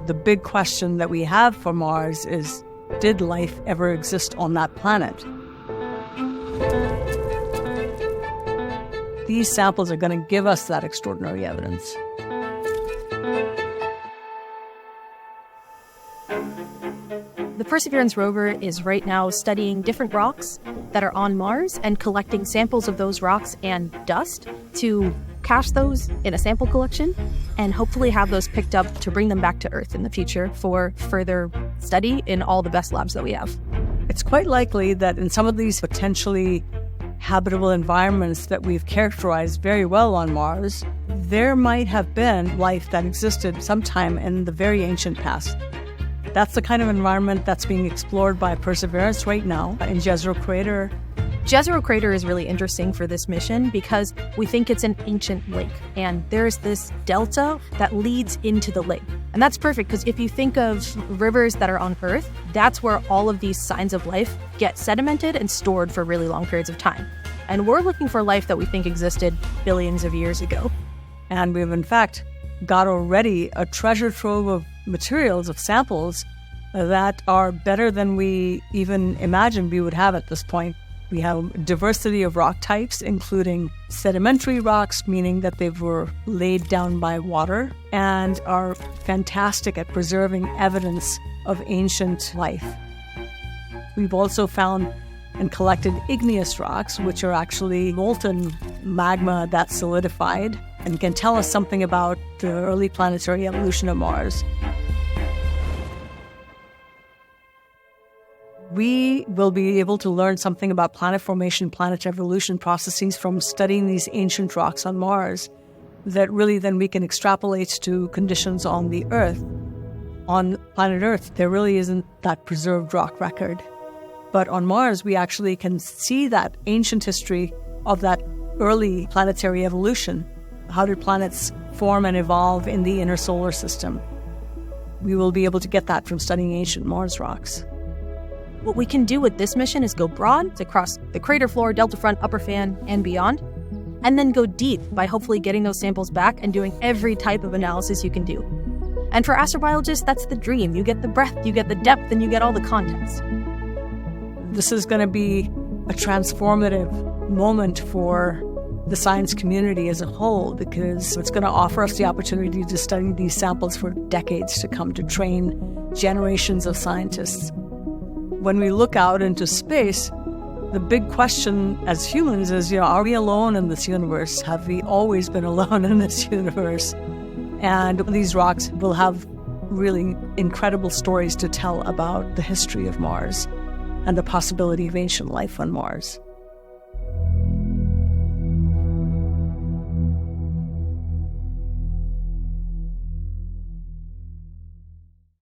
The big question that we have for Mars is, did life ever exist on that planet? These samples are going to give us that extraordinary evidence. The Perseverance rover is right now studying different rocks that are on Mars and collecting samples of those rocks and dust to cache those in a sample collection and hopefully have those picked up to bring them back to Earth in the future for further study in all the best labs that we have. It's quite likely that in some of these potentially habitable environments that we've characterized very well on Mars, there might have been life that existed sometime in the very ancient past. That's the kind of environment that's being explored by Perseverance right now in Jezero Crater. Jezero Crater is really interesting for this mission because we think it's an ancient lake, and there's this delta that leads into the lake. And that's perfect because if you think of rivers that are on Earth, that's where all of these signs of life get sedimented and stored for really long periods of time. And we're looking for life that we think existed billions of years ago. And we've, in fact, got already a treasure trove of materials, of samples, that are better than we even imagined we would have at this point. We have a diversity of rock types, including sedimentary rocks, meaning that they were laid down by water, and are fantastic at preserving evidence of ancient life. We've also found and collected igneous rocks, which are actually molten magma that's solidified and can tell us something about the early planetary evolution of Mars. We will be able to learn something about planet formation, planet evolution processes from studying these ancient rocks on Mars that really then we can extrapolate to conditions on the Earth. On planet Earth, there really isn't that preserved rock record. But on Mars, we actually can see that ancient history of that early planetary evolution. How did planets form and evolve in the inner solar system? We will be able to get that from studying ancient Mars rocks. What we can do with this mission is go broad across the crater floor, delta front, upper fan, and beyond, and then go deep by hopefully getting those samples back and doing every type of analysis you can do. And for astrobiologists, that's the dream. You get the breadth, you get the depth, and you get all the contents. This is going to be a transformative moment for the science community as a whole, because it's going to offer us the opportunity to study these samples for decades to come, to train generations of scientists. When we look out into space, the big question as humans is, are we alone in this universe? Have we always been alone in this universe? And these rocks will have really incredible stories to tell about the history of Mars and the possibility of ancient life on Mars.